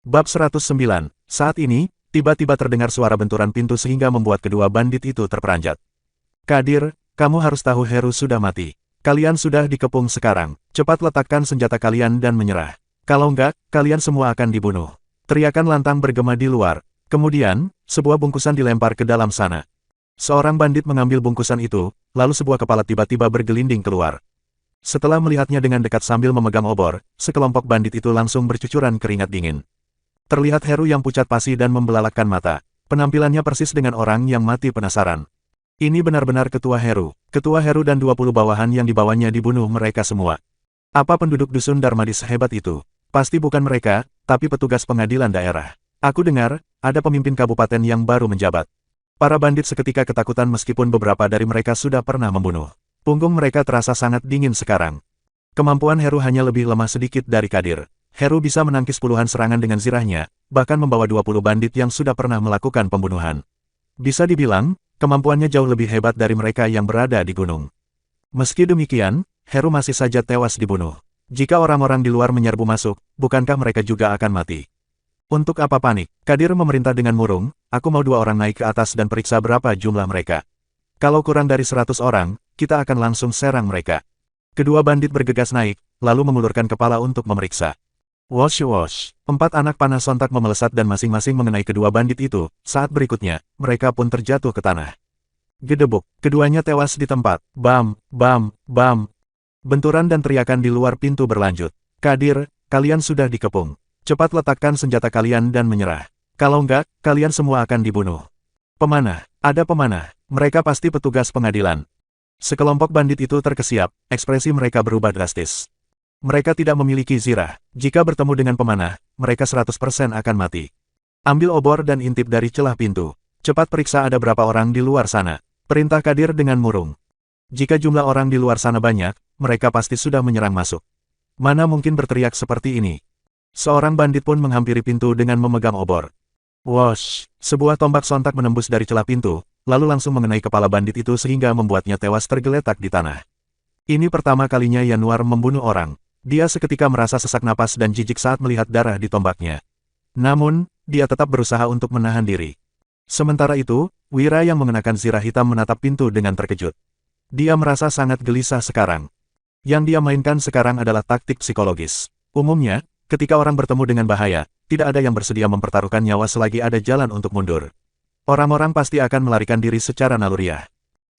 Bab 109. Saat ini, tiba-tiba terdengar suara benturan pintu sehingga membuat kedua bandit itu terperanjat. Kadir, kamu harus tahu Heru sudah mati. Kalian sudah dikepung sekarang. Cepat letakkan senjata kalian dan menyerah. Kalau enggak, kalian semua akan dibunuh. Teriakan lantang bergema di luar. Kemudian, sebuah bungkusan dilempar ke dalam sana. Seorang bandit mengambil bungkusan itu, lalu sebuah kepala tiba-tiba bergelinding keluar. Setelah melihatnya dengan dekat sambil memegang obor, sekelompok bandit itu langsung bercucuran keringat dingin. Terlihat Heru yang pucat pasi dan membelalakkan mata. Penampilannya persis dengan orang yang mati penasaran. Ini benar-benar Ketua Heru. Ketua Heru dan 20 bawahan yang dibawanya dibunuh mereka semua. Apa penduduk dusun Darmadi sehebat itu? Pasti bukan mereka, tapi petugas pengadilan daerah. Aku dengar, ada pemimpin kabupaten yang baru menjabat. Para bandit seketika ketakutan meskipun beberapa dari mereka sudah pernah membunuh. Punggung mereka terasa sangat dingin sekarang. Kemampuan Heru hanya lebih lemah sedikit dari Kadir. Heru bisa menangkis puluhan serangan dengan zirahnya, bahkan membawa 20 bandit yang sudah pernah melakukan pembunuhan. Bisa dibilang, kemampuannya jauh lebih hebat dari mereka yang berada di gunung. Meski demikian, Heru masih saja tewas dibunuh. Jika orang-orang di luar menyerbu masuk, bukankah mereka juga akan mati? Untuk apa panik? Kadir memerintah dengan murung, aku mau 2 orang naik ke atas dan periksa berapa jumlah mereka. Kalau kurang dari 100 orang, kita akan langsung serang mereka. Kedua bandit bergegas naik, lalu mengulurkan kepala untuk memeriksa. Wosh wosh. 4 anak panah sontak memelesat dan masing-masing mengenai kedua bandit itu. Saat berikutnya, mereka pun terjatuh ke tanah. Gedebuk. Keduanya tewas di tempat. Bam, bam, bam. Benturan dan teriakan di luar pintu berlanjut. Kadir, kalian sudah dikepung. Cepat letakkan senjata kalian dan menyerah. Kalau enggak, kalian semua akan dibunuh. Pemanah. Ada pemanah. Mereka pasti petugas pengadilan. Sekelompok bandit itu terkesiap, ekspresi mereka berubah drastis. Mereka tidak memiliki zirah. Jika bertemu dengan pemanah, mereka 100% akan mati. Ambil obor dan intip dari celah pintu. Cepat periksa ada berapa orang di luar sana. Perintah Kadir dengan murung. Jika jumlah orang di luar sana banyak, mereka pasti sudah menyerang masuk. Mana mungkin berteriak seperti ini. Seorang bandit pun menghampiri pintu dengan memegang obor. Wosh! Sebuah tombak sontak menembus dari celah pintu, lalu langsung mengenai kepala bandit itu sehingga membuatnya tewas tergeletak di tanah. Ini pertama kalinya Yanuar membunuh orang. Dia seketika merasa sesak napas dan jijik saat melihat darah di tombaknya. Namun, dia tetap berusaha untuk menahan diri. Sementara itu, Wira yang mengenakan zirah hitam menatap pintu dengan terkejut. Dia merasa sangat gelisah sekarang. Yang dia mainkan sekarang adalah taktik psikologis. Umumnya, ketika orang bertemu dengan bahaya, tidak ada yang bersedia mempertaruhkan nyawa selagi ada jalan untuk mundur. Orang-orang pasti akan melarikan diri secara naluriah.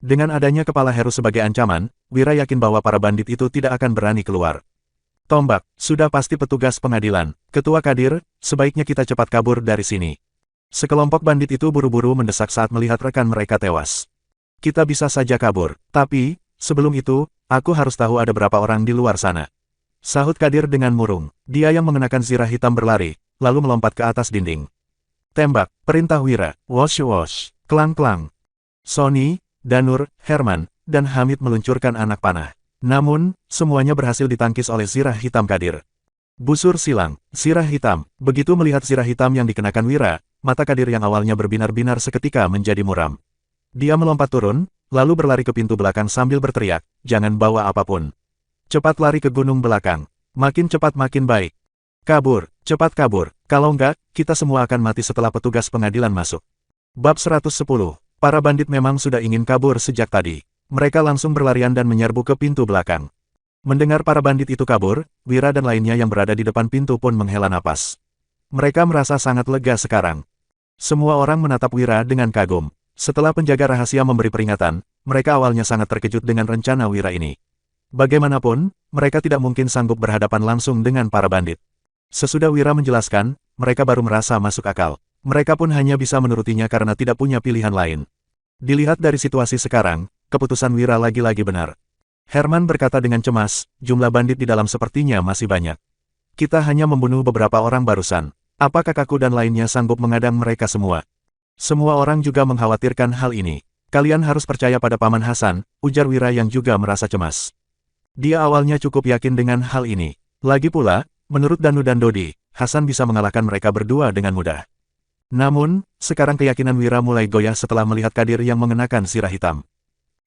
Dengan adanya kepala Heru sebagai ancaman, Wira yakin bahwa para bandit itu tidak akan berani keluar. Tombak, sudah pasti petugas pengadilan. Ketua Kadir, sebaiknya kita cepat kabur dari sini. Sekelompok bandit itu buru-buru mendesak saat melihat rekan mereka tewas. Kita bisa saja kabur, tapi, sebelum itu, aku harus tahu ada berapa orang di luar sana. Sahut Kadir dengan murung. Dia yang mengenakan zirah hitam berlari, lalu melompat ke atas dinding. Tembak, perintah Wira. Wosh wosh, klang-klang. Sony, Danur, Herman, dan Hamid meluncurkan anak panah. Namun, semuanya berhasil ditangkis oleh zirah hitam Kadir. Busur silang, zirah hitam. Begitu melihat zirah hitam yang dikenakan Wira, mata Kadir yang awalnya berbinar-binar seketika menjadi muram. Dia melompat turun, lalu berlari ke pintu belakang sambil berteriak, jangan bawa apapun. Cepat lari ke gunung belakang. Makin cepat makin baik. Kabur, cepat kabur. Kalau enggak, kita semua akan mati setelah petugas pengadilan masuk. Bab 110. Para bandit memang sudah ingin kabur sejak tadi. Mereka langsung berlarian dan menyerbu ke pintu belakang. Mendengar para bandit itu kabur, Wira dan lainnya yang berada di depan pintu pun menghela napas. Mereka merasa sangat lega sekarang. Semua orang menatap Wira dengan kagum. Setelah penjaga rahasia memberi peringatan, mereka awalnya sangat terkejut dengan rencana Wira ini. Bagaimanapun, mereka tidak mungkin sanggup berhadapan langsung dengan para bandit. Sesudah Wira menjelaskan, mereka baru merasa masuk akal. Mereka pun hanya bisa menurutinya karena tidak punya pilihan lain. Dilihat dari situasi sekarang, keputusan Wira lagi-lagi benar. Herman berkata dengan cemas, jumlah bandit di dalam sepertinya masih banyak. Kita hanya membunuh beberapa orang barusan. Apa kakakku dan lainnya sanggup mengadang mereka semua? Semua orang juga mengkhawatirkan hal ini. Kalian harus percaya pada Paman Hasan, ujar Wira yang juga merasa cemas. Dia awalnya cukup yakin dengan hal ini. Lagi pula, menurut Danu dan Dodi, Hasan bisa mengalahkan mereka berdua dengan mudah. Namun, sekarang keyakinan Wira mulai goyah setelah melihat Kadir yang mengenakan zirah hitam.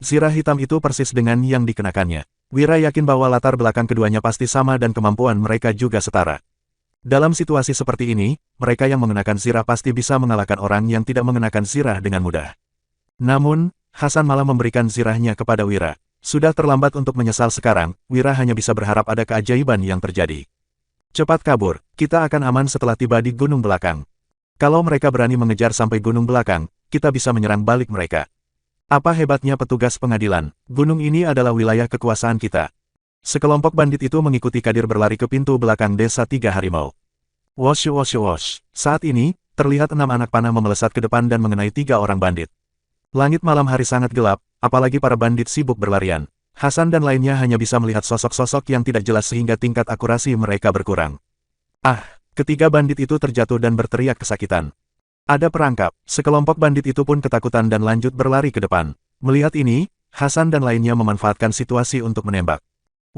Zirah hitam itu persis dengan yang dikenakannya. Wira yakin bahwa latar belakang keduanya pasti sama dan kemampuan mereka juga setara. Dalam situasi seperti ini, mereka yang mengenakan zirah pasti bisa mengalahkan orang yang tidak mengenakan zirah dengan mudah. Namun, Hasan malah memberikan zirahnya kepada Wira. Sudah terlambat untuk menyesal sekarang, Wira hanya bisa berharap ada keajaiban yang terjadi. Cepat kabur, kita akan aman setelah tiba di gunung belakang. Kalau mereka berani mengejar sampai gunung belakang, kita bisa menyerang balik mereka. Apa hebatnya petugas pengadilan, gunung ini adalah wilayah kekuasaan kita. Sekelompok bandit itu mengikuti Kadir berlari ke pintu belakang desa Tiga Harimau. Wosh wosh wosh. Saat ini, terlihat 6 anak panah memelesat ke depan dan mengenai 3 orang bandit. Langit malam hari sangat gelap, apalagi para bandit sibuk berlarian. Hasan dan lainnya hanya bisa melihat sosok-sosok yang tidak jelas sehingga tingkat akurasi mereka berkurang. Ah, ketiga bandit itu terjatuh dan berteriak kesakitan. Ada perangkap, sekelompok bandit itu pun ketakutan dan lanjut berlari ke depan. Melihat ini, Hasan dan lainnya memanfaatkan situasi untuk menembak.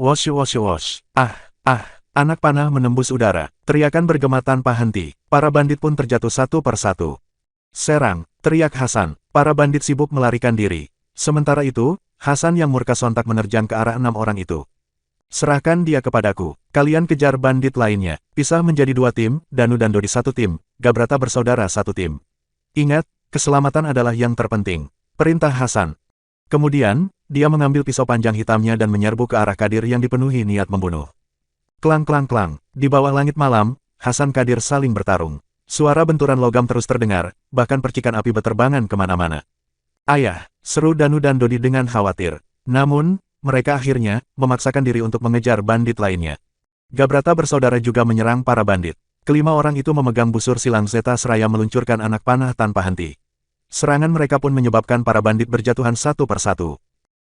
Wosh wosh wosh. Anak panah menembus udara. Teriakan bergema tanpa henti. Para bandit pun terjatuh satu per satu. Serang, teriak Hasan. Para bandit sibuk melarikan diri. Sementara itu, Hasan yang murka sontak menerjang ke arah 6 orang itu. Serahkan dia kepadaku. Kalian kejar bandit lainnya. Pisah menjadi 2 tim, Danu dan Dodi 1 tim, Gabrata bersaudara 1 tim. Ingat, keselamatan adalah yang terpenting. Perintah Hasan. Kemudian, dia mengambil pisau panjang hitamnya dan menyerbu ke arah Kadir yang dipenuhi niat membunuh. Klang klang klang. Di bawah langit malam, Hasan Kadir saling bertarung. Suara benturan logam terus terdengar, bahkan percikan api berterbangan kemana-mana. Ayah, seru Danu dan Dodi dengan khawatir. Namun, mereka akhirnya memaksakan diri untuk mengejar bandit lainnya. Gabrata bersaudara juga menyerang para bandit. Kelima orang itu memegang busur silang Zeta seraya meluncurkan anak panah tanpa henti. Serangan mereka pun menyebabkan para bandit berjatuhan satu per satu.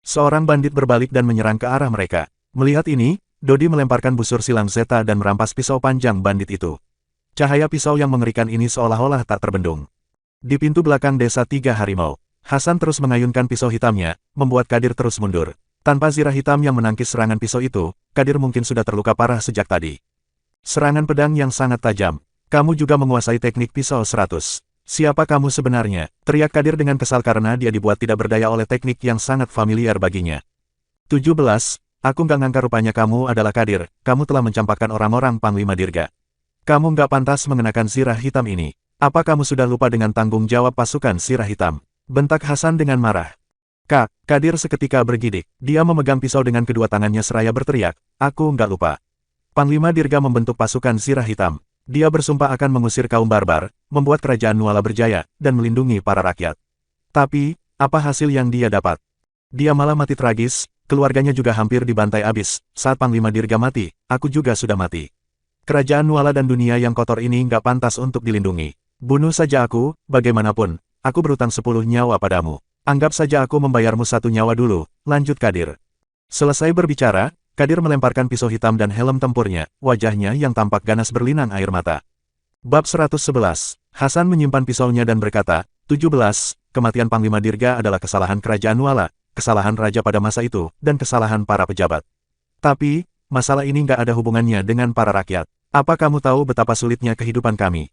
Seorang bandit berbalik dan menyerang ke arah mereka. Melihat ini, Dodi melemparkan busur silang Zeta dan merampas pisau panjang bandit itu. Cahaya pisau yang mengerikan ini seolah-olah tak terbendung. Di pintu belakang desa Tiga Harimau, Hasan terus mengayunkan pisau hitamnya, membuat Kadir terus mundur. Tanpa zirah hitam yang menangkis serangan pisau itu, Kadir mungkin sudah terluka parah sejak tadi. Serangan pedang yang sangat tajam. Kamu juga menguasai teknik pisau 100. Siapa kamu sebenarnya? Teriak Kadir dengan kesal karena dia dibuat tidak berdaya oleh teknik yang sangat familiar baginya. 17, aku nggak ngangka rupanya kamu adalah Kadir, kamu telah mencampakkan orang-orang Panglima Dirga. Kamu nggak pantas mengenakan zirah hitam ini. Apa kamu sudah lupa dengan tanggung jawab pasukan zirah hitam? Bentak Hasan dengan marah. Kak, Kadir seketika bergidik. Dia memegang pisau dengan kedua tangannya seraya berteriak, aku nggak lupa. Panglima Dirga membentuk pasukan zirah hitam. Dia bersumpah akan mengusir kaum barbar, membuat kerajaan Nuala berjaya, dan melindungi para rakyat. Tapi, apa hasil yang dia dapat? Dia malah mati tragis, keluarganya juga hampir dibantai abis. Saat Panglima Dirga mati, aku juga sudah mati. Kerajaan Nuala dan dunia yang kotor ini nggak pantas untuk dilindungi. Bunuh saja aku, bagaimanapun, aku berutang 10 nyawa padamu. Anggap saja aku membayarmu 1 nyawa dulu, lanjut Kadir. Selesai berbicara, Kadir melemparkan pisau hitam dan helm tempurnya, wajahnya yang tampak ganas berlinang air mata. Bab 111, Hasan menyimpan pisaunya dan berkata, 17, kematian Panglima Dirga adalah kesalahan kerajaan Nuala, kesalahan raja pada masa itu, dan kesalahan para pejabat. Tapi, masalah ini nggak ada hubungannya dengan para rakyat. Apa kamu tahu betapa sulitnya kehidupan kami?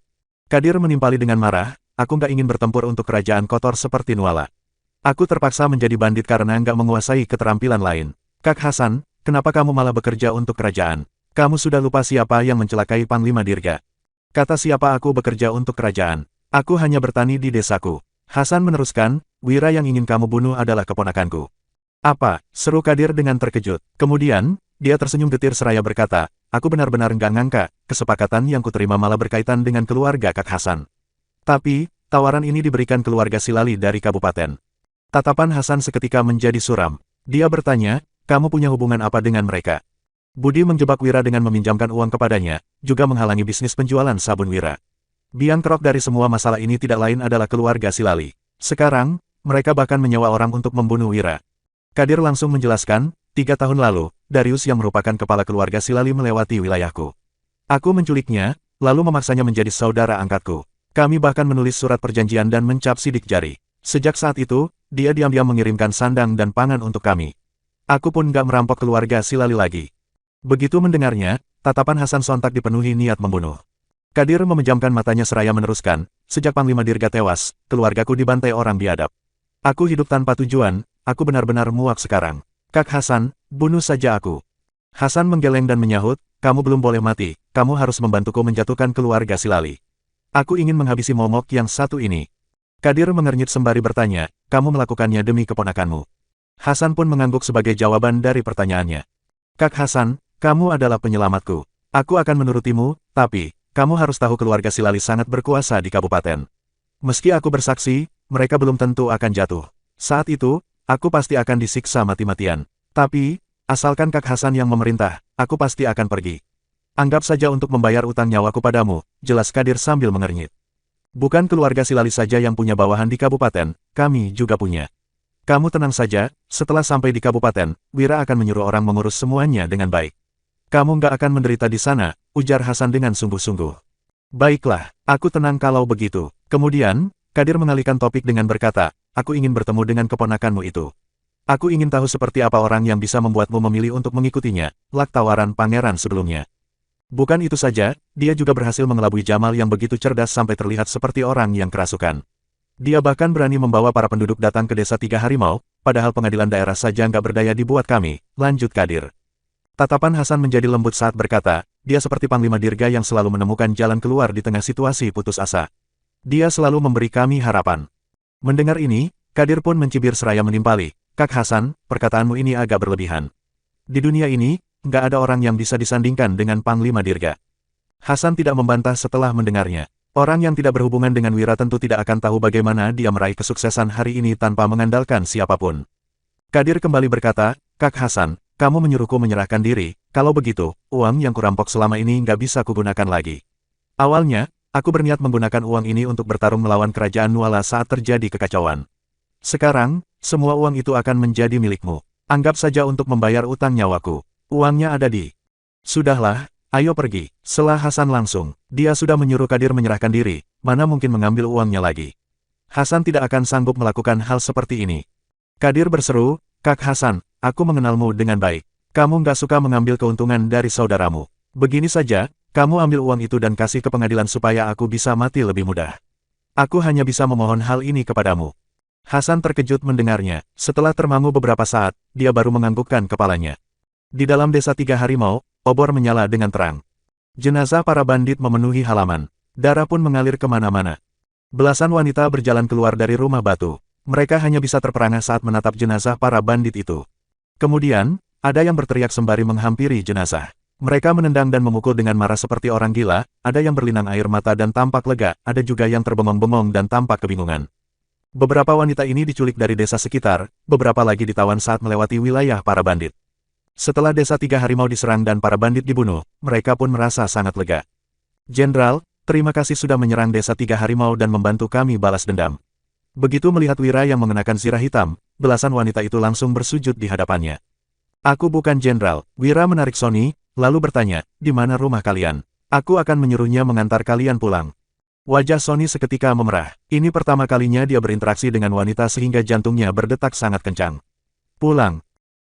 Kadir menimpali dengan marah, aku nggak ingin bertempur untuk kerajaan kotor seperti Nuala. Aku terpaksa menjadi bandit karena nggak menguasai keterampilan lain. Kak Hasan, kenapa kamu malah bekerja untuk kerajaan? Kamu sudah lupa siapa yang mencelakai Panglima Dirga? Kata siapa aku bekerja untuk kerajaan? Aku hanya bertani di desaku. Hasan meneruskan, Wira yang ingin kamu bunuh adalah keponakanku. Apa? Seru Kadir dengan terkejut. Kemudian, dia tersenyum getir seraya berkata, aku benar-benar nggak ngangka, kesepakatan yang kuterima malah berkaitan dengan keluarga Kak Hasan. Tapi, tawaran ini diberikan keluarga Silali dari kabupaten. Tatapan Hasan seketika menjadi suram. Dia bertanya, kamu punya hubungan apa dengan mereka? Budi menjebak Wira dengan meminjamkan uang kepadanya, juga menghalangi bisnis penjualan sabun Wira. Biang kerok dari semua masalah ini tidak lain adalah keluarga Silali. Sekarang, mereka bahkan menyewa orang untuk membunuh Wira. Kadir langsung menjelaskan, 3 tahun lalu, Darius yang merupakan kepala keluarga Silali melewati wilayahku. Aku menculiknya, lalu memaksanya menjadi saudara angkatku. Kami bahkan menulis surat perjanjian dan mencap sidik jari. Sejak saat itu, dia diam-diam mengirimkan sandang dan pangan untuk kami. Aku pun gak merampok keluarga Silali lagi. Begitu mendengarnya, tatapan Hasan sontak dipenuhi niat membunuh. Kadir memejamkan matanya seraya meneruskan, sejak Panglima Dirga tewas, keluargaku dibantai orang biadab. Aku hidup tanpa tujuan, aku benar-benar muak sekarang. Kak Hasan, bunuh saja aku. Hasan menggeleng dan menyahut, kamu belum boleh mati, kamu harus membantuku menjatuhkan keluarga Silali. Aku ingin menghabisi momok yang satu ini. Kadir mengernyit sembari bertanya, kamu melakukannya demi keponakanmu. Hasan pun mengangguk sebagai jawaban dari pertanyaannya. Kak Hasan, kamu adalah penyelamatku. Aku akan menurutimu, tapi, kamu harus tahu keluarga Silali sangat berkuasa di kabupaten. Meski aku bersaksi, mereka belum tentu akan jatuh. Saat itu, aku pasti akan disiksa mati-matian. Tapi, asalkan Kak Hasan yang memerintah, aku pasti akan pergi. Anggap saja untuk membayar utang nyawaku padamu, jelas Kadir sambil mengernyit. Bukan keluarga Silali saja yang punya bawahan di kabupaten, kami juga punya. Kamu tenang saja, setelah sampai di kabupaten, Wira akan menyuruh orang mengurus semuanya dengan baik. Kamu nggak akan menderita di sana, ujar Hasan dengan sungguh-sungguh. Baiklah, aku tenang kalau begitu. Kemudian, Kadir mengalihkan topik dengan berkata, aku ingin bertemu dengan keponakanmu itu. Aku ingin tahu seperti apa orang yang bisa membuatmu memilih untuk mengikutinya, lak tawaran pangeran sebelumnya. Bukan itu saja, dia juga berhasil mengelabui Jamal yang begitu cerdas sampai terlihat seperti orang yang kerasukan. Dia bahkan berani membawa para penduduk datang ke desa Tiga Harimau, padahal pengadilan daerah saja nggak berdaya dibuat kami, lanjut Kadir. Tatapan Hasan menjadi lembut saat berkata, dia seperti Panglima Dirga yang selalu menemukan jalan keluar di tengah situasi putus asa. Dia selalu memberi kami harapan. Mendengar ini, Kadir pun mencibir seraya menimpali, Kak Hasan, perkataanmu ini agak berlebihan. Di dunia ini, nggak ada orang yang bisa disandingkan dengan Panglima Dirga. Hasan tidak membantah setelah mendengarnya. Orang yang tidak berhubungan dengan Wira tentu tidak akan tahu bagaimana dia meraih kesuksesan hari ini tanpa mengandalkan siapapun. Kadir kembali berkata, Kak Hasan, kamu menyuruhku menyerahkan diri, kalau begitu, uang yang kurampok selama ini nggak bisa kugunakan lagi. Awalnya, aku berniat menggunakan uang ini untuk bertarung melawan kerajaan Nuala saat terjadi kekacauan. Sekarang, semua uang itu akan menjadi milikmu. Anggap saja untuk membayar utang nyawaku. Uangnya ada di... Sudahlah. Ayo pergi. Selah Hasan langsung. Dia sudah menyuruh Kadir menyerahkan diri, mana mungkin mengambil uangnya lagi. Hasan tidak akan sanggup melakukan hal seperti ini. Kadir berseru, Kak Hasan, aku mengenalmu dengan baik. Kamu nggak suka mengambil keuntungan dari saudaramu. Begini saja, kamu ambil uang itu dan kasih ke pengadilan supaya aku bisa mati lebih mudah. Aku hanya bisa memohon hal ini kepadamu. Hasan terkejut mendengarnya. Setelah termangu beberapa saat, dia baru menganggukkan kepalanya. Di dalam desa Tiga Harimau, obor menyala dengan terang. Jenazah para bandit memenuhi halaman. Darah pun mengalir kemana-mana. Belasan wanita berjalan keluar dari rumah batu. Mereka hanya bisa terperangah saat menatap jenazah para bandit itu. Kemudian, ada yang berteriak sembari menghampiri jenazah. Mereka menendang dan memukul dengan marah seperti orang gila, ada yang berlinang air mata dan tampak lega, ada juga yang terbengong-bengong dan tampak kebingungan. Beberapa wanita ini diculik dari desa sekitar, beberapa lagi ditawan saat melewati wilayah para bandit. Setelah desa Tiga Harimau diserang dan para bandit dibunuh, mereka pun merasa sangat lega. Jenderal, terima kasih sudah menyerang desa Tiga Harimau dan membantu kami balas dendam. Begitu melihat Wira yang mengenakan zirah hitam, belasan wanita itu langsung bersujud di hadapannya. Aku bukan jenderal. Wira menarik Sony, lalu bertanya, di mana rumah kalian? Aku akan menyuruhnya mengantar kalian pulang. Wajah Sony seketika memerah. Ini pertama kalinya dia berinteraksi dengan wanita sehingga jantungnya berdetak sangat kencang. Pulang.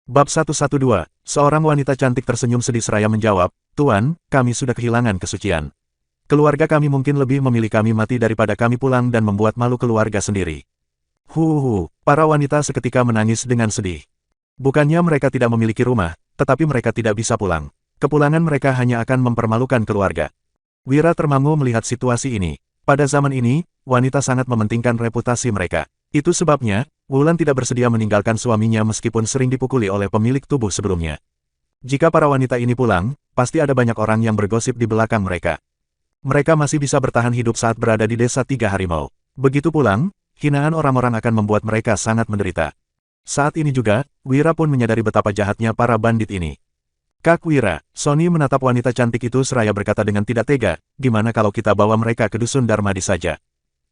Bab 112, seorang wanita cantik tersenyum sedih seraya menjawab, Tuan, kami sudah kehilangan kesucian. Keluarga kami mungkin lebih memilih kami mati daripada kami pulang dan membuat malu keluarga sendiri. Para wanita seketika menangis dengan sedih. Bukannya mereka tidak memiliki rumah, tetapi mereka tidak bisa pulang. Kepulangan mereka hanya akan mempermalukan keluarga. Wira termangu melihat situasi ini. Pada zaman ini, wanita sangat mementingkan reputasi mereka. Itu sebabnya, Wulan tidak bersedia meninggalkan suaminya meskipun sering dipukuli oleh pemilik tubuh sebelumnya. Jika para wanita ini pulang, pasti ada banyak orang yang bergosip di belakang mereka. Mereka masih bisa bertahan hidup saat berada di desa Tiga Harimau. Begitu pulang, hinaan orang-orang akan membuat mereka sangat menderita. Saat ini juga, Wira pun menyadari betapa jahatnya para bandit ini. Kak Wira, Sony menatap wanita cantik itu seraya berkata dengan tidak tega, gimana kalau kita bawa mereka ke dusun Darmadi saja?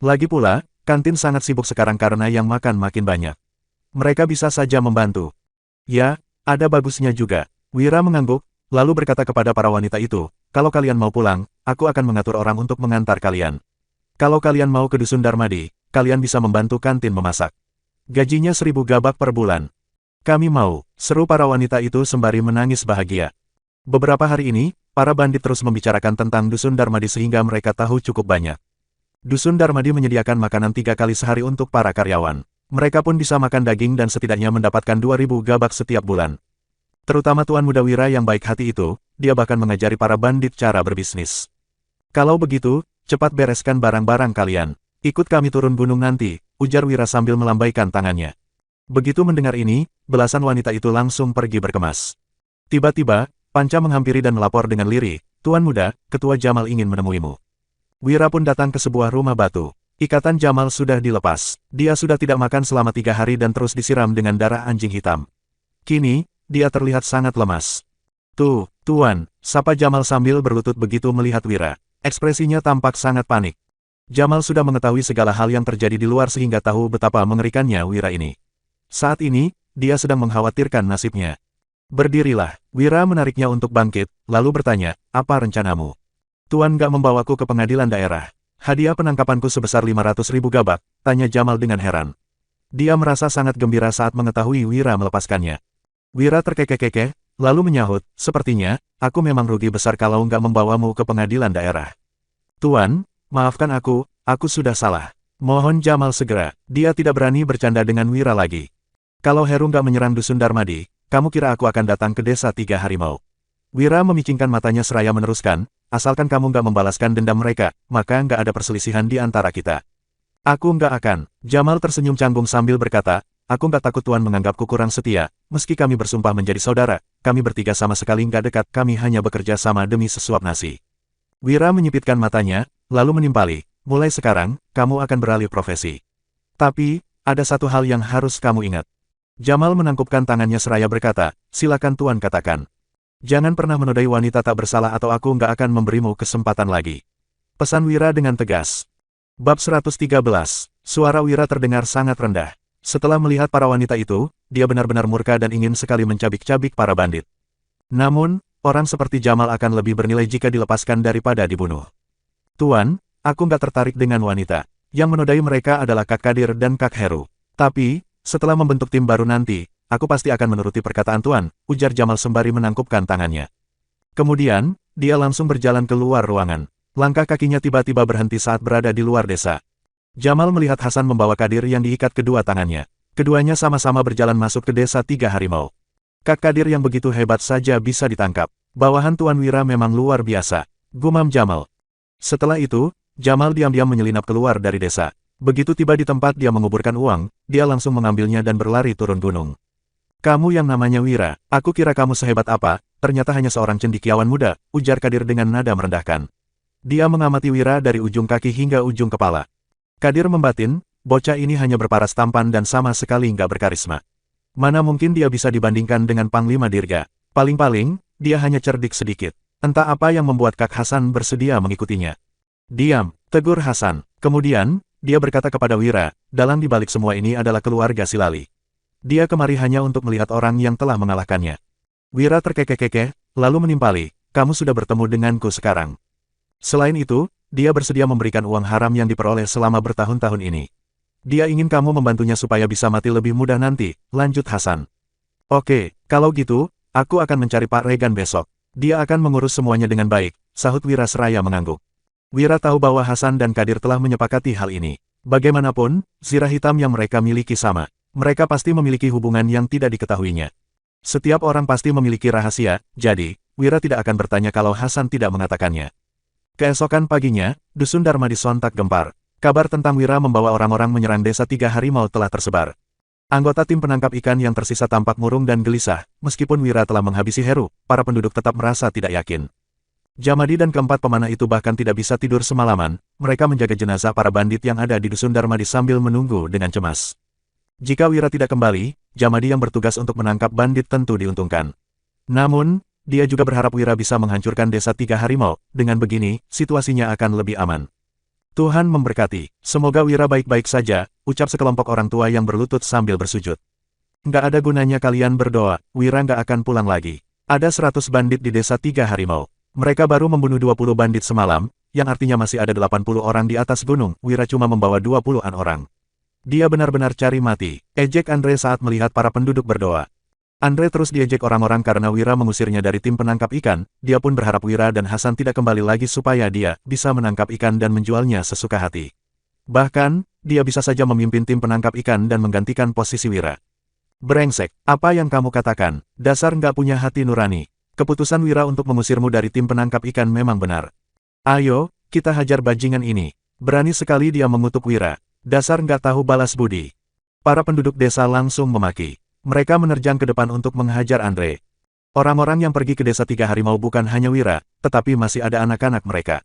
Lagi pula, kantin sangat sibuk sekarang karena yang makan makin banyak. Mereka bisa saja membantu. Ya, ada bagusnya juga. Wira mengangguk, lalu berkata kepada para wanita itu, kalau kalian mau pulang, aku akan mengatur orang untuk mengantar kalian. Kalau kalian mau ke dusun Darmadi, kalian bisa membantu kantin memasak. Gajinya 1000 gabak per bulan. Kami mau, seru para wanita itu sembari menangis bahagia. Beberapa hari ini, para bandit terus membicarakan tentang dusun Darmadi sehingga mereka tahu cukup banyak. Dusun Darmadi menyediakan makanan 3 kali sehari untuk para karyawan. Mereka pun bisa makan daging dan setidaknya mendapatkan 2000 gabak setiap bulan. Terutama Tuan Muda Wira yang baik hati itu, dia bahkan mengajari para bandit cara berbisnis. Kalau begitu, cepat bereskan barang-barang kalian. Ikut kami turun gunung nanti, ujar Wira sambil melambaikan tangannya. Begitu mendengar ini, belasan wanita itu langsung pergi berkemas. Tiba-tiba, Panca menghampiri dan melapor dengan lirih, "Tuan Muda, Ketua Jamal ingin menemuimu." Wira pun datang ke sebuah rumah batu. Ikatan Jamal sudah dilepas. Dia sudah tidak makan selama 3 hari dan terus disiram dengan darah anjing hitam. Kini, dia terlihat sangat lemas. "Tuh, Tuan," sapa Jamal sambil berlutut begitu melihat Wira. Ekspresinya tampak sangat panik. Jamal sudah mengetahui segala hal yang terjadi di luar sehingga tahu betapa mengerikannya Wira ini. Saat ini, dia sedang mengkhawatirkan nasibnya. "Berdirilah." Wira menariknya untuk bangkit, lalu bertanya, "Apa rencanamu?" "Tuan gak membawaku ke pengadilan daerah. Hadiah penangkapanku sebesar 500.000 gabak," tanya Jamal dengan heran. Dia merasa sangat gembira saat mengetahui Wira melepaskannya. Wira terkekeh-kekeh, lalu menyahut, "Sepertinya, aku memang rugi besar kalau nggak membawamu ke pengadilan daerah." "Tuan, maafkan aku sudah salah." Mohon Jamal segera. Dia tidak berani bercanda dengan Wira lagi. "Kalau Heru nggak menyerang Dusun Darmadi, kamu kira aku akan datang ke desa 3 harimau?" Wira memicingkan matanya seraya meneruskan, "Asalkan kamu nggak membalaskan dendam mereka, maka nggak ada perselisihan di antara kita." "Aku nggak akan." Jamal tersenyum canggung sambil berkata, "Aku nggak takut Tuan menganggapku kurang setia, meski kami bersumpah menjadi saudara, kami bertiga sama sekali nggak dekat, kami hanya bekerja sama demi sesuap nasi." Wira menyipitkan matanya, lalu menimpali, "Mulai sekarang, kamu akan beralih profesi. Tapi, ada satu hal yang harus kamu ingat." Jamal menangkupkan tangannya seraya berkata, "Silakan Tuan katakan. Jangan pernah menodai wanita tak bersalah atau aku nggak akan memberimu kesempatan lagi." Pesan Wira dengan tegas. Bab 113. Suara Wira terdengar sangat rendah. Setelah melihat para wanita itu, dia benar-benar murka dan ingin sekali mencabik-cabik para bandit. Namun, orang seperti Jamal akan lebih bernilai jika dilepaskan daripada dibunuh. "Tuan, aku nggak tertarik dengan wanita. Yang menodai mereka adalah Kak Kadir dan Kak Heru. Tapi, setelah membentuk tim baru nanti, aku pasti akan menuruti perkataan Tuan," ujar Jamal sembari menangkupkan tangannya. Kemudian, dia langsung berjalan keluar ruangan. Langkah kakinya tiba-tiba berhenti saat berada di luar desa. Jamal melihat Hasan membawa Kadir yang diikat kedua tangannya. Keduanya sama-sama berjalan masuk ke desa 3 harimau. Kak Kadir yang begitu hebat saja bisa ditangkap. Bawahan Tuan Wira memang luar biasa, gumam Jamal. Setelah itu, Jamal diam-diam menyelinap keluar dari desa. Begitu tiba di tempat dia menguburkan uang, dia langsung mengambilnya dan berlari turun gunung. "Kamu yang namanya Wira, aku kira kamu sehebat apa, ternyata hanya seorang cendekiawan muda," ujar Kadir dengan nada merendahkan. Dia mengamati Wira dari ujung kaki hingga ujung kepala. Kadir membatin, bocah ini hanya berparas tampan dan sama sekali nggak berkarisma. Mana mungkin dia bisa dibandingkan dengan Panglima Dirga. Paling-paling, dia hanya cerdik sedikit. Entah apa yang membuat Kak Hasan bersedia mengikutinya. "Diam," tegur Hasan. Kemudian, dia berkata kepada Wira, "Dalang di balik semua ini adalah keluarga Silali. Dia kemari hanya untuk melihat orang yang telah mengalahkannya." Wira terkekeh-kekeh, lalu menimpali, "Kamu sudah bertemu denganku sekarang. Selain itu, dia bersedia memberikan uang haram yang diperoleh selama bertahun-tahun ini. Dia ingin kamu membantunya supaya bisa mati lebih mudah nanti," lanjut Hasan. "Oke, kalau gitu, aku akan mencari Pak Regan besok. Dia akan mengurus semuanya dengan baik," sahut Wira seraya mengangguk. Wira tahu bahwa Hasan dan Kadir telah menyepakati hal ini. Bagaimanapun, zirah hitam yang mereka miliki sama. Mereka pasti memiliki hubungan yang tidak diketahuinya. Setiap orang pasti memiliki rahasia, jadi, Wira tidak akan bertanya kalau Hasan tidak mengatakannya. Keesokan paginya, Dusun Darmadi sontak gempar. Kabar tentang Wira membawa orang-orang menyerang desa 3 harimau telah tersebar. Anggota tim penangkap ikan yang tersisa tampak murung dan gelisah. Meskipun Wira telah menghabisi Heru, para penduduk tetap merasa tidak yakin. Jamadi dan keempat pemanah itu bahkan tidak bisa tidur semalaman. Mereka menjaga jenazah para bandit yang ada di Dusun Darmadi sambil menunggu dengan cemas. Jika Wira tidak kembali, Jamadi yang bertugas untuk menangkap bandit tentu diuntungkan. Namun, dia juga berharap Wira bisa menghancurkan desa 3 harimau. Dengan begini, situasinya akan lebih aman. "Tuhan memberkati. Semoga Wira baik-baik saja," ucap sekelompok orang tua yang berlutut sambil bersujud. "Nggak ada gunanya kalian berdoa, Wira nggak akan pulang lagi. Ada 100 bandit di desa 3 harimau. Mereka baru membunuh 20 bandit semalam, yang artinya masih ada 80 orang di atas gunung. Wira cuma membawa 20-an orang. Dia benar-benar cari mati," ejek Andre saat melihat para penduduk berdoa. Andre terus diejek orang-orang karena Wira mengusirnya dari tim penangkap ikan. Dia pun berharap Wira dan Hasan tidak kembali lagi supaya dia bisa menangkap ikan dan menjualnya sesuka hati. Bahkan, dia bisa saja memimpin tim penangkap ikan dan menggantikan posisi Wira. Brengsek, apa yang kamu katakan? Dasar nggak punya hati nurani. Keputusan Wira untuk mengusirmu dari tim penangkap ikan memang benar. Ayo, kita hajar bajingan ini. Berani sekali dia mengutuk Wira. Dasar nggak tahu balas budi. Para penduduk desa langsung memaki. Mereka menerjang ke depan untuk menghajar Andre. Orang-orang yang pergi ke desa Tiga Harimau bukan hanya Wira, tetapi masih ada anak-anak mereka.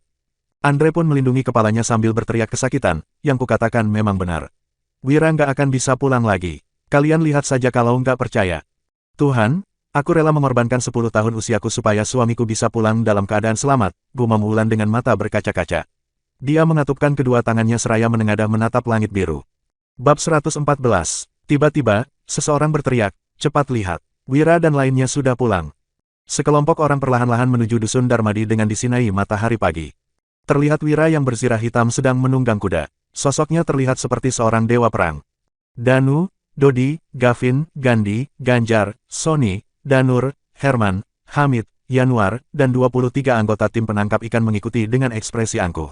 Andre pun melindungi kepalanya sambil berteriak kesakitan, yang kukatakan memang benar. Wira nggak akan bisa pulang lagi. Kalian lihat saja kalau nggak percaya. Tuhan, aku rela mengorbankan 10 tahun usiaku supaya suamiku bisa pulang dalam keadaan selamat, gumam Wulan dengan mata berkaca-kaca. Dia mengatupkan kedua tangannya seraya menengadah menatap langit biru. Bab 114. Tiba-tiba, seseorang berteriak, cepat lihat, Wira dan lainnya sudah pulang. Sekelompok orang perlahan-lahan menuju dusun Darmadi dengan disinai matahari pagi. Terlihat Wira yang bersirah hitam sedang menunggang kuda. Sosoknya terlihat seperti seorang dewa perang. Danu, Dodi, Gavin, Gandhi, Ganjar, Sony, Danur, Herman, Hamid, Yanuar, dan 23 anggota tim penangkap ikan mengikuti dengan ekspresi angkuh.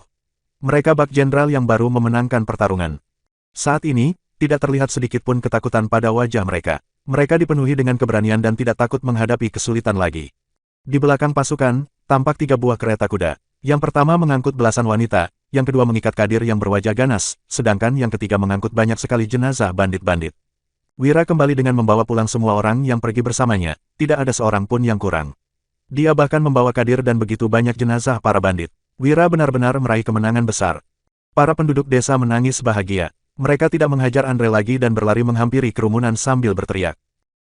Mereka bak jenderal yang baru memenangkan pertarungan. Saat ini, tidak terlihat sedikit pun ketakutan pada wajah mereka. Mereka dipenuhi dengan keberanian dan tidak takut menghadapi kesulitan lagi. Di belakang pasukan, tampak 3 buah kereta kuda. Yang pertama mengangkut belasan wanita, yang kedua mengikat Kadir yang berwajah ganas, sedangkan yang ketiga mengangkut banyak sekali jenazah bandit-bandit. Wira kembali dengan membawa pulang semua orang yang pergi bersamanya, tidak ada seorang pun yang kurang. Dia bahkan membawa Kadir dan begitu banyak jenazah para bandit. Wira benar-benar meraih kemenangan besar. Para penduduk desa menangis bahagia. Mereka tidak menghajar Andre lagi dan berlari menghampiri kerumunan sambil berteriak.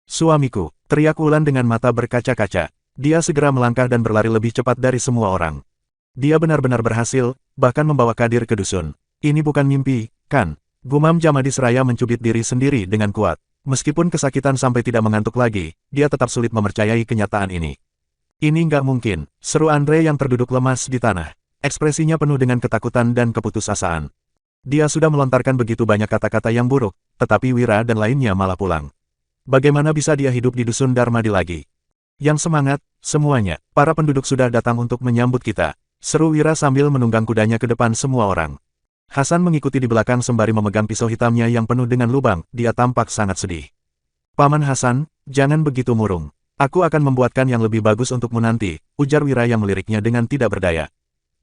Suamiku, teriak Wulan dengan mata berkaca-kaca. Dia segera melangkah dan berlari lebih cepat dari semua orang. Dia benar-benar berhasil, bahkan membawa Kadir ke dusun. Ini bukan mimpi, kan? Gumam Jamadi seraya mencubit diri sendiri dengan kuat. Meskipun kesakitan sampai tidak mengantuk lagi, dia tetap sulit mempercayai kenyataan ini. Ini nggak mungkin, seru Andre yang terduduk lemas di tanah. Ekspresinya penuh dengan ketakutan dan keputusasaan. Dia sudah melontarkan begitu banyak kata-kata yang buruk, tetapi Wira dan lainnya malah pulang. Bagaimana bisa dia hidup di dusun Darmadi lagi? Yang semangat, semuanya, para penduduk sudah datang untuk menyambut kita. Seru Wira sambil menunggang kudanya ke depan semua orang. Hasan mengikuti di belakang sembari memegang pisau hitamnya yang penuh dengan lubang, dia tampak sangat sedih. Paman Hasan, jangan begitu murung. Aku akan membuatkan yang lebih bagus untukmu nanti, ujar Wira yang meliriknya dengan tidak berdaya.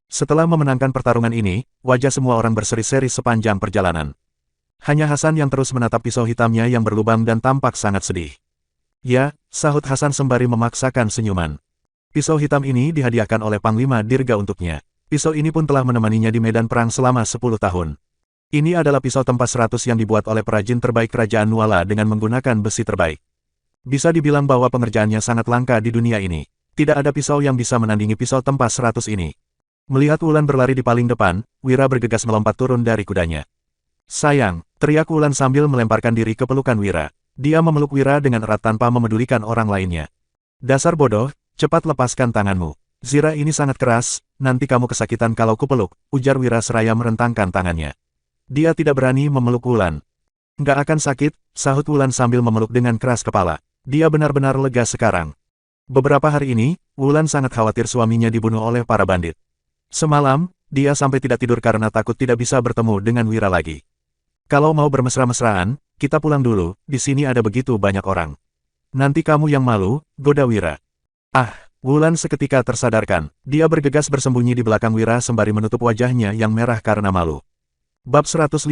Setelah memenangkan pertarungan ini, wajah semua orang berseri-seri sepanjang perjalanan. Hanya Hasan yang terus menatap pisau hitamnya yang berlubang dan tampak sangat sedih. Ya, sahut Hasan sembari memaksakan senyuman. Pisau hitam ini dihadiahkan oleh Panglima Dirga untuknya. Pisau ini pun telah menemaninya di medan perang selama 10 tahun. Ini adalah pisau tempas 100 yang dibuat oleh perajin terbaik Kerajaan Nuala dengan menggunakan besi terbaik. Bisa dibilang bahwa pengerjaannya sangat langka di dunia ini. Tidak ada pisau yang bisa menandingi pisau tempas 100 ini. Melihat Wulan berlari di paling depan, Wira bergegas melompat turun dari kudanya. Sayang, teriak Wulan sambil melemparkan diri ke pelukan Wira. Dia memeluk Wira dengan erat tanpa memedulikan orang lainnya. Dasar bodoh, cepat lepaskan tanganmu. Zira ini sangat keras, nanti kamu kesakitan kalau kupeluk, ujar Wira seraya merentangkan tangannya. Dia tidak berani memeluk Wulan. Nggak akan sakit, sahut Wulan sambil memeluk dengan keras kepala. Dia benar-benar lega sekarang. Beberapa hari ini, Wulan sangat khawatir suaminya dibunuh oleh para bandit. Semalam, dia sampai tidak tidur karena takut tidak bisa bertemu dengan Wira lagi. Kalau mau bermesra-mesraan, kita pulang dulu, di sini ada begitu banyak orang. Nanti kamu yang malu, goda Wira. Ah! Wulan seketika tersadarkan, dia bergegas bersembunyi di belakang Wira sembari menutup wajahnya yang merah karena malu. Bab 115.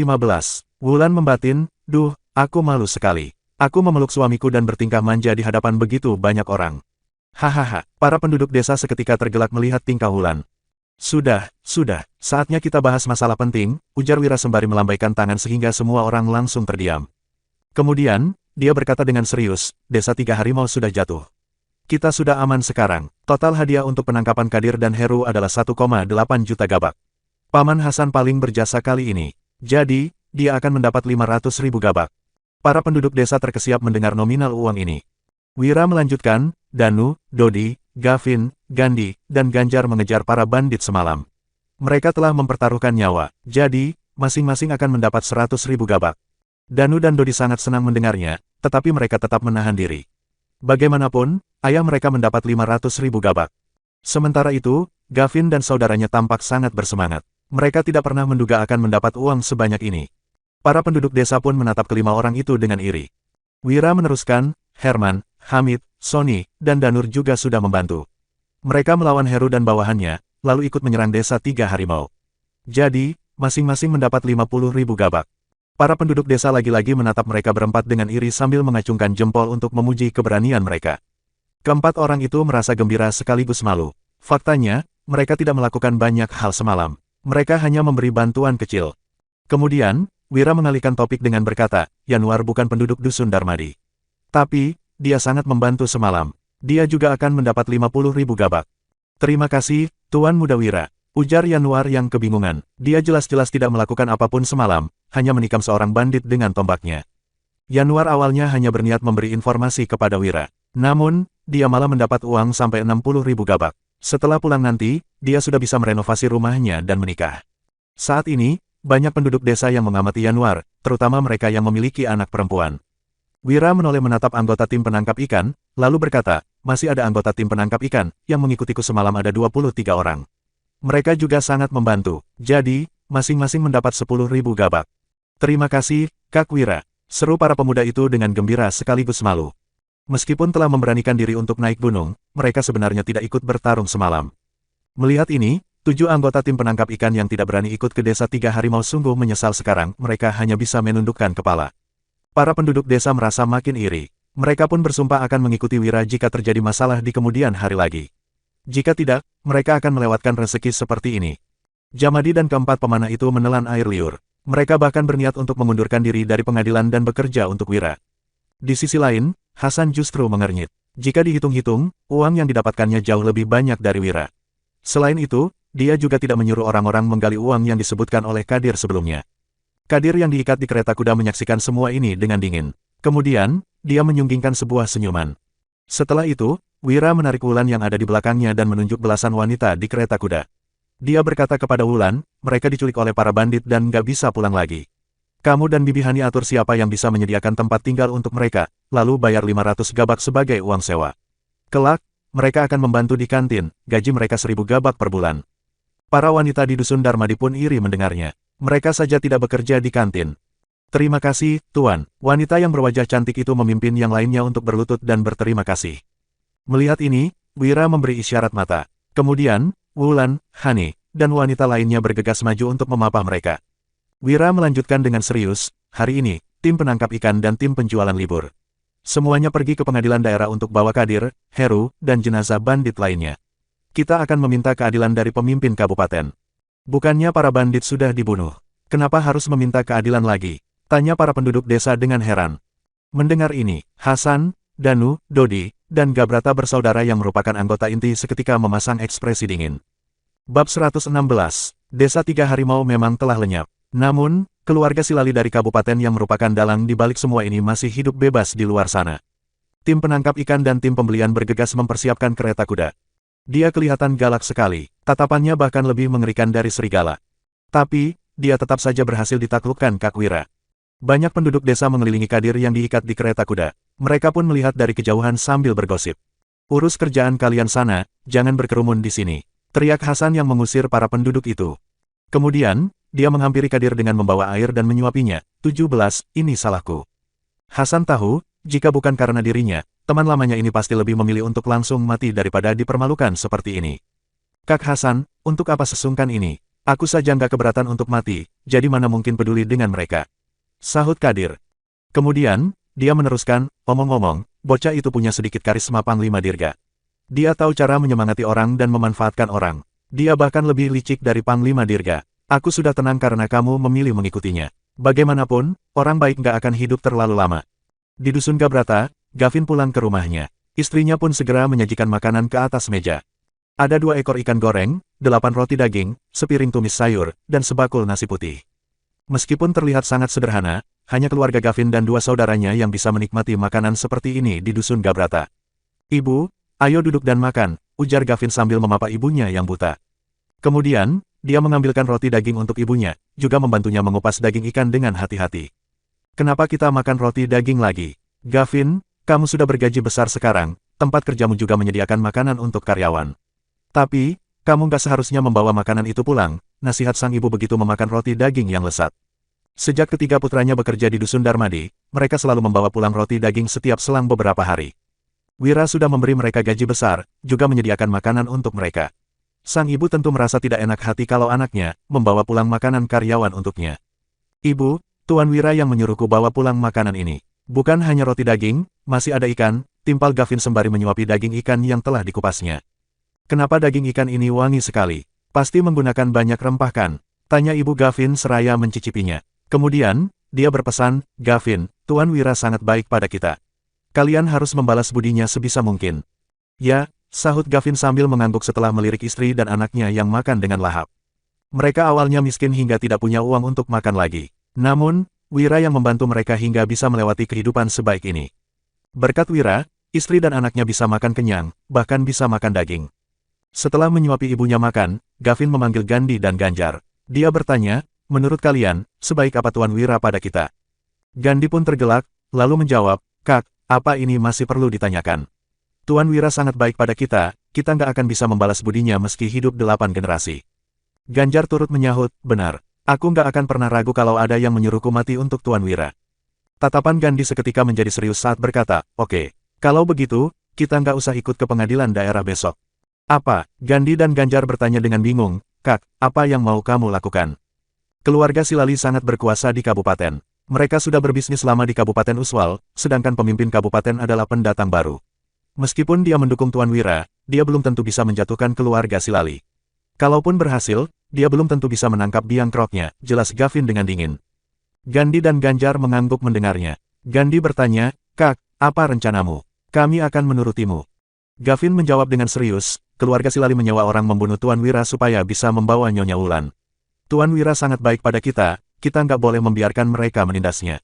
Wulan membatin, duh, aku malu sekali. Aku memeluk suamiku dan bertingkah manja di hadapan begitu banyak orang. Hahaha, para penduduk desa seketika tergelak melihat tingkah Wulan. Sudah, saatnya kita bahas masalah penting, ujar Wira sembari melambaikan tangan sehingga semua orang langsung terdiam. Kemudian, dia berkata dengan serius, desa Tiga Harimau sudah jatuh. Kita sudah aman sekarang. Total hadiah untuk penangkapan Kadir dan Heru adalah 1,8 juta gabak. Paman Hasan paling berjasa kali ini. Jadi, dia akan mendapat 500.000 gabak. Para penduduk desa terkesiap mendengar nominal uang ini. Wira melanjutkan, Danu, Dodi, Gavin, Gandhi, dan Ganjar mengejar para bandit semalam. Mereka telah mempertaruhkan nyawa, jadi, masing-masing akan mendapat 100.000 gabak. Danu dan Dodi sangat senang mendengarnya, tetapi mereka tetap menahan diri. Bagaimanapun, ayah mereka mendapat 500.000 gabak. Sementara itu, Gavin dan saudaranya tampak sangat bersemangat. Mereka tidak pernah menduga akan mendapat uang sebanyak ini. Para penduduk desa pun menatap kelima orang itu dengan iri. Wira meneruskan, Herman, Hamid, Sony, dan Danur juga sudah membantu. Mereka melawan Heru dan bawahannya, lalu ikut menyerang desa tiga harimau. Jadi, masing-masing mendapat 50.000 gabak. Para penduduk desa lagi-lagi menatap mereka berempat dengan iri sambil mengacungkan jempol untuk memuji keberanian mereka. Keempat orang itu merasa gembira sekaligus malu. Faktanya, mereka tidak melakukan banyak hal semalam. Mereka hanya memberi bantuan kecil. Kemudian, Wira mengalihkan topik dengan berkata, Yanuar bukan penduduk dusun Darmadi. Tapi, dia sangat membantu semalam. Dia juga akan mendapat 50.000 gabak. Terima kasih, Tuan Muda Wira. Ujar Yanuar yang kebingungan. Dia jelas-jelas tidak melakukan apapun semalam, hanya menikam seorang bandit dengan tombaknya. Yanuar awalnya hanya berniat memberi informasi kepada Wira. Namun, dia malah mendapat uang sampai 60.000 gabak. Setelah pulang nanti, dia sudah bisa merenovasi rumahnya dan menikah. Saat ini, banyak penduduk desa yang mengamati Yanuar, terutama mereka yang memiliki anak perempuan. Wira menoleh menatap anggota tim penangkap ikan, lalu berkata, masih ada anggota tim penangkap ikan, yang mengikutiku semalam ada 23 orang. Mereka juga sangat membantu, jadi, masing-masing mendapat 10.000 gabak. Terima kasih, Kak Wira, seru para pemuda itu dengan gembira sekaligus malu. Meskipun telah memberanikan diri untuk naik gunung, mereka sebenarnya tidak ikut bertarung semalam. Melihat ini, 7 anggota tim penangkap ikan yang tidak berani ikut ke desa tiga harimau sungguh menyesal sekarang, mereka hanya bisa menundukkan kepala. Para penduduk desa merasa makin iri. Mereka pun bersumpah akan mengikuti Wira jika terjadi masalah di kemudian hari lagi. Jika tidak, mereka akan melewatkan rezeki seperti ini. Jamadi dan keempat pemanah itu menelan air liur. Mereka bahkan berniat untuk mengundurkan diri dari pengadilan dan bekerja untuk Wira. Di sisi lain, Hasan justru mengernyit. Jika dihitung-hitung, uang yang didapatkannya jauh lebih banyak dari Wira. Selain itu, dia juga tidak menyuruh orang-orang menggali uang yang disebutkan oleh Kadir sebelumnya. Kadir yang diikat di kereta kuda menyaksikan semua ini dengan dingin. Kemudian, dia menyunggingkan sebuah senyuman. Setelah itu, Wira menarik Wulan yang ada di belakangnya dan menunjuk belasan wanita di kereta kuda. Dia berkata kepada Wulan, mereka diculik oleh para bandit dan nggak bisa pulang lagi. Kamu dan Bibi Hani atur siapa yang bisa menyediakan tempat tinggal untuk mereka, lalu bayar 500 gabak sebagai uang sewa. Kelak, mereka akan membantu di kantin, gaji mereka 1.000 gabak per bulan. Para wanita di dusun Darmadi pun iri mendengarnya. Mereka saja tidak bekerja di kantin. Terima kasih, Tuan. Wanita yang berwajah cantik itu memimpin yang lainnya untuk berlutut dan berterima kasih. Melihat ini, Wira memberi isyarat mata. Kemudian, Wulan, Hani, dan wanita lainnya bergegas maju untuk memapah mereka. Wira melanjutkan dengan serius, hari ini, tim penangkap ikan dan tim penjualan libur. Semuanya pergi ke pengadilan daerah untuk bawa Kadir, Heru, dan jenazah bandit lainnya. Kita akan meminta keadilan dari pemimpin kabupaten. Bukannya para bandit sudah dibunuh. Kenapa harus meminta keadilan lagi? Tanya para penduduk desa dengan heran. Mendengar ini, Hasan, Danu, Dodi, dan Gabrata bersaudara yang merupakan anggota inti seketika memasang ekspresi dingin. Bab 116. Desa Tiga Harimau memang telah lenyap. Namun, keluarga Silali dari kabupaten yang merupakan dalang di balik semua ini masih hidup bebas di luar sana. Tim penangkap ikan dan tim pembelian bergegas mempersiapkan kereta kuda. Dia kelihatan galak sekali, tatapannya bahkan lebih mengerikan dari serigala. Tapi, dia tetap saja berhasil ditaklukkan Kak Wira. Banyak penduduk desa mengelilingi Kadir yang diikat di kereta kuda. Mereka pun melihat dari kejauhan sambil bergosip. Urus kerjaan kalian sana, jangan berkerumun di sini. Teriak Hasan yang mengusir para penduduk itu. Kemudian, dia menghampiri Kadir dengan membawa air dan menyuapinya. 17, ini salahku. Hasan tahu, jika bukan karena dirinya, teman lamanya ini pasti lebih memilih untuk langsung mati daripada dipermalukan seperti ini. Kak Hasan, untuk apa sesungkan ini? Aku saja nggak keberatan untuk mati, jadi mana mungkin peduli dengan mereka. Sahut Kadir. Kemudian, dia meneruskan, omong-omong, bocah itu punya sedikit karisma Panglima Dirga. Dia tahu cara menyemangati orang dan memanfaatkan orang. Dia bahkan lebih licik dari Panglima Dirga. Aku sudah tenang karena kamu memilih mengikutinya. Bagaimanapun, orang baik nggak akan hidup terlalu lama. Di dusun Gabrata, Gavin pulang ke rumahnya. Istrinya pun segera menyajikan makanan ke atas meja. Ada 2 ekor ikan goreng, 8 roti daging, sepiring tumis sayur, dan sebakul nasi putih. Meskipun terlihat sangat sederhana, hanya keluarga Gavin dan 2 saudaranya yang bisa menikmati makanan seperti ini di dusun Gabrata. Ibu, ayo duduk dan makan, ujar Gavin sambil memapa ibunya yang buta. Kemudian, dia mengambilkan roti daging untuk ibunya, juga membantunya mengupas daging ikan dengan hati-hati. Kenapa kita makan roti daging lagi? Gavin, kamu sudah bergaji besar sekarang, tempat kerjamu juga menyediakan makanan untuk karyawan. Tapi, kamu nggak seharusnya membawa makanan itu pulang, nasihat sang ibu begitu memakan roti daging yang lezat. Sejak ketiga putranya bekerja di Dusun Darmadi, mereka selalu membawa pulang roti daging setiap selang beberapa hari. Wira sudah memberi mereka gaji besar, juga menyediakan makanan untuk mereka. Sang ibu tentu merasa tidak enak hati kalau anaknya membawa pulang makanan karyawan untuknya. Ibu, Tuan Wira yang menyuruhku bawa pulang makanan ini. Bukan hanya roti daging, masih ada ikan, timpal Gavin sembari menyuapi daging ikan yang telah dikupasnya. Kenapa daging ikan ini wangi sekali? Pasti menggunakan banyak rempah kan? Tanya ibu Gavin seraya mencicipinya. Kemudian, dia berpesan, Gavin, Tuan Wira sangat baik pada kita. Kalian harus membalas budinya sebisa mungkin. Ya, sahut Gavin sambil mengangguk setelah melirik istri dan anaknya yang makan dengan lahap. Mereka awalnya miskin hingga tidak punya uang untuk makan lagi. Namun, Wira yang membantu mereka hingga bisa melewati kehidupan sebaik ini. Berkat Wira, istri dan anaknya bisa makan kenyang, bahkan bisa makan daging. Setelah menyuapi ibunya makan, Gavin memanggil Gandhi dan Ganjar. Dia bertanya, menurut kalian, sebaik apa Tuan Wira pada kita? Gandhi pun tergelak, lalu menjawab, Kak, apa ini masih perlu ditanyakan? Tuan Wira sangat baik pada kita nggak akan bisa membalas budinya meski hidup 8 generasi. Ganjar turut menyahut, benar. Aku nggak akan pernah ragu kalau ada yang menyuruhku mati untuk Tuan Wira. Tatapan Gandhi seketika menjadi serius saat berkata, oke, kalau begitu, kita nggak usah ikut ke pengadilan daerah besok. Apa? Gandhi dan Ganjar bertanya dengan bingung, Kak, apa yang mau kamu lakukan? Keluarga Silali sangat berkuasa di kabupaten. Mereka sudah berbisnis lama di Kabupaten Uswal, sedangkan pemimpin kabupaten adalah pendatang baru. Meskipun dia mendukung Tuan Wira, dia belum tentu bisa menjatuhkan keluarga Silali. Kalaupun berhasil, dia belum tentu bisa menangkap biang keroknya, jelas Gavin dengan dingin. Gandhi dan Ganjar mengangguk mendengarnya. Gandhi bertanya, Kak, apa rencanamu? Kami akan menurutimu. Gavin menjawab dengan serius, keluarga Silali menyewa orang membunuh Tuan Wira supaya bisa membawa Nyonya Wulan. Tuan Wira sangat baik pada kita nggak boleh membiarkan mereka menindasnya.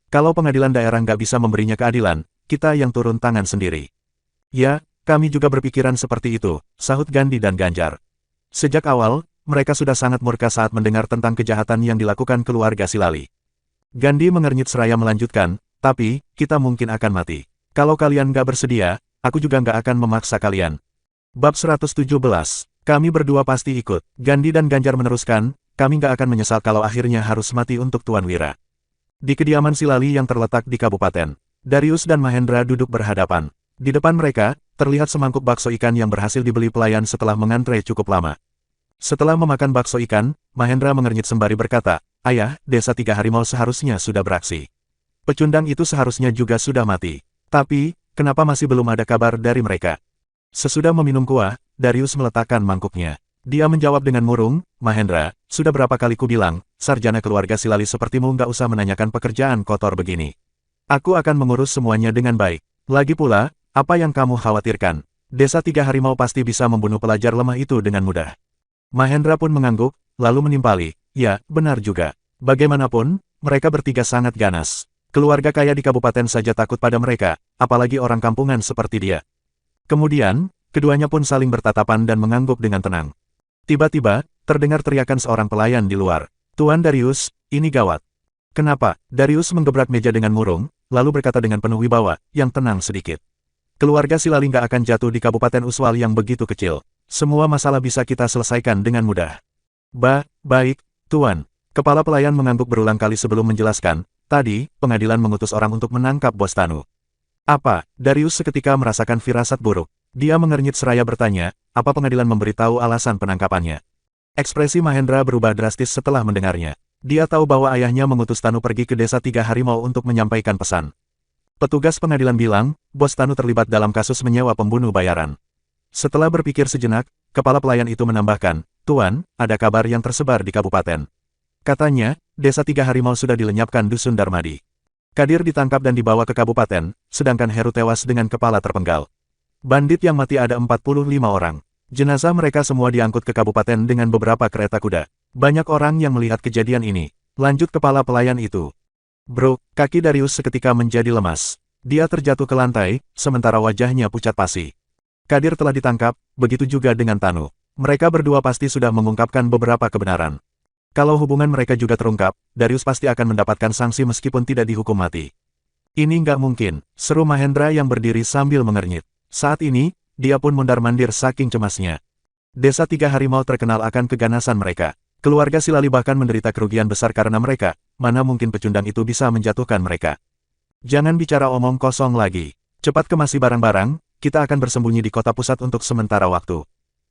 Kalau pengadilan daerah nggak bisa memberinya keadilan, kita yang turun tangan sendiri. Ya, kami juga berpikiran seperti itu, sahut Gandhi dan Ganjar. Sejak awal, mereka sudah sangat murka saat mendengar tentang kejahatan yang dilakukan keluarga Silali. Gandhi mengernyit seraya melanjutkan, tapi, kita mungkin akan mati. Kalau kalian nggak bersedia, aku juga nggak akan memaksa kalian. Bab 117, kami berdua pasti ikut. Gandhi dan Ganjar meneruskan, kami nggak akan menyesal kalau akhirnya harus mati untuk Tuan Wira. Di kediaman Silali yang terletak di kabupaten, Darius dan Mahendra duduk berhadapan. Di depan mereka, terlihat semangkuk bakso ikan yang berhasil dibeli pelayan setelah mengantre cukup lama. Setelah memakan bakso ikan, Mahendra mengernyit sembari berkata, Ayah, desa 3 harimau seharusnya sudah beraksi. Pecundang itu seharusnya juga sudah mati. Tapi, kenapa masih belum ada kabar dari mereka? Sesudah meminum kuah, Darius meletakkan mangkuknya. Dia menjawab dengan murung, Mahendra, sudah berapa kali ku bilang, sarjana keluarga Silali sepertimu nggak usah menanyakan pekerjaan kotor begini. Aku akan mengurus semuanya dengan baik. Lagi pula, apa yang kamu khawatirkan? Desa 3 harimau pasti bisa membunuh pelajar lemah itu dengan mudah. Mahendra pun mengangguk, lalu menimpali, ya, benar juga. Bagaimanapun, mereka bertiga sangat ganas. Keluarga kaya di kabupaten saja takut pada mereka, apalagi orang kampungan seperti dia. Kemudian, keduanya pun saling bertatapan dan mengangguk dengan tenang. Tiba-tiba, terdengar teriakan seorang pelayan di luar. Tuan Darius, ini gawat. Kenapa? Darius menggebrak meja dengan murung, lalu berkata dengan penuh wibawa, yang tenang sedikit. Keluarga Silali nggak akan jatuh di Kabupaten Uswal yang begitu kecil. Semua masalah bisa kita selesaikan dengan mudah. Baik, Tuan. Kepala pelayan mengangguk berulang kali sebelum menjelaskan, tadi, pengadilan mengutus orang untuk menangkap Bos Tanu. Apa? Darius seketika merasakan firasat buruk. Dia mengernyit seraya bertanya, apa pengadilan memberitahu alasan penangkapannya? Ekspresi Mahendra berubah drastis setelah mendengarnya. Dia tahu bahwa ayahnya mengutus Tanu pergi ke desa 3 harimau untuk menyampaikan pesan. Petugas pengadilan bilang, Bos Tanu terlibat dalam kasus menyewa pembunuh bayaran. Setelah berpikir sejenak, kepala pelayan itu menambahkan, Tuan, ada kabar yang tersebar di kabupaten. Katanya, desa 3 harimau sudah dilenyapkan Dusun Darmadi. Kadir ditangkap dan dibawa ke kabupaten, sedangkan Heru tewas dengan kepala terpenggal. Bandit yang mati ada 45 orang. Jenazah mereka semua diangkut ke kabupaten dengan beberapa kereta kuda. Banyak orang yang melihat kejadian ini. Lanjut kepala pelayan itu. Bro, kaki Darius seketika menjadi lemas. Dia terjatuh ke lantai, sementara wajahnya pucat pasi. Kadir telah ditangkap, begitu juga dengan Tanu. Mereka berdua pasti sudah mengungkapkan beberapa kebenaran. Kalau hubungan mereka juga terungkap, Darius pasti akan mendapatkan sanksi meskipun tidak dihukum mati. Ini nggak mungkin, seru Mahendra yang berdiri sambil mengernyit. Saat ini, dia pun mondar-mandir saking cemasnya. Desa 3 harimau terkenal akan keganasan mereka. Keluarga Silali bahkan menderita kerugian besar karena mereka, mana mungkin pecundang itu bisa menjatuhkan mereka. Jangan bicara omong kosong lagi. Cepat kemasi barang-barang, kita akan bersembunyi di kota pusat untuk sementara waktu.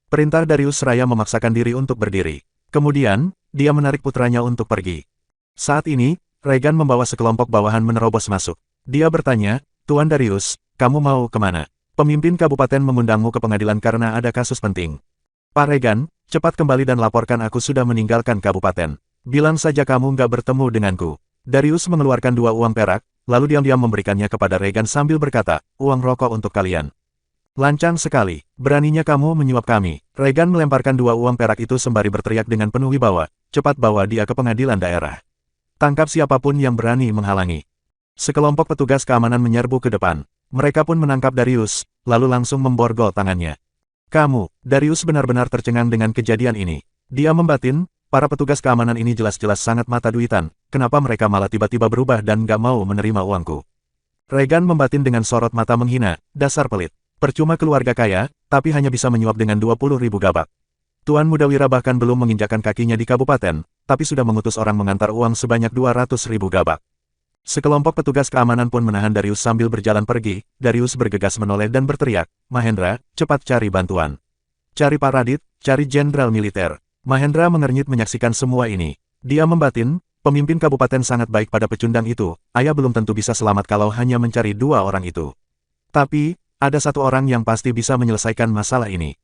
Perintah Darius Raya memaksakan diri untuk berdiri. Kemudian, dia menarik putranya untuk pergi. Saat ini, Regan membawa sekelompok bawahan menerobos masuk. Dia bertanya, Tuan Darius, kamu mau kemana? Pemimpin kabupaten mengundangmu ke pengadilan karena ada kasus penting. Pak Regan, cepat kembali dan laporkan aku sudah meninggalkan kabupaten. Bilang saja kamu nggak bertemu denganku. Darius mengeluarkan 2 uang perak, lalu diam-diam memberikannya kepada Regan sambil berkata, uang rokok untuk kalian. Lancang sekali, beraninya kamu menyuap kami. Regan melemparkan 2 uang perak itu sembari berteriak dengan penuh wibawa, cepat bawa dia ke pengadilan daerah. Tangkap siapapun yang berani menghalangi. Sekelompok petugas keamanan menyerbu ke depan. Mereka pun menangkap Darius, lalu langsung memborgol tangannya. Kamu, Darius benar-benar tercengang dengan kejadian ini. Dia membatin, para petugas keamanan ini jelas-jelas sangat mata duitan, kenapa mereka malah tiba-tiba berubah dan gak mau menerima uangku. Regan membatin dengan sorot mata menghina, dasar pelit. Percuma keluarga kaya, tapi hanya bisa menyuap dengan 20.000 gabak. Tuan Mudawira bahkan belum menginjakkan kakinya di kabupaten, tapi sudah mengutus orang mengantar uang sebanyak 200.000 gabak. Sekelompok petugas keamanan pun menahan Darius sambil berjalan pergi. Darius bergegas menoleh dan berteriak, Mahendra, cepat cari bantuan. Cari Pak Radit, cari jenderal militer. Mahendra mengernyit menyaksikan semua ini. Dia membatin, pemimpin kabupaten sangat baik pada pecundang itu, ayah belum tentu bisa selamat kalau hanya mencari 2 orang itu. Tapi, ada 1 orang yang pasti bisa menyelesaikan masalah ini.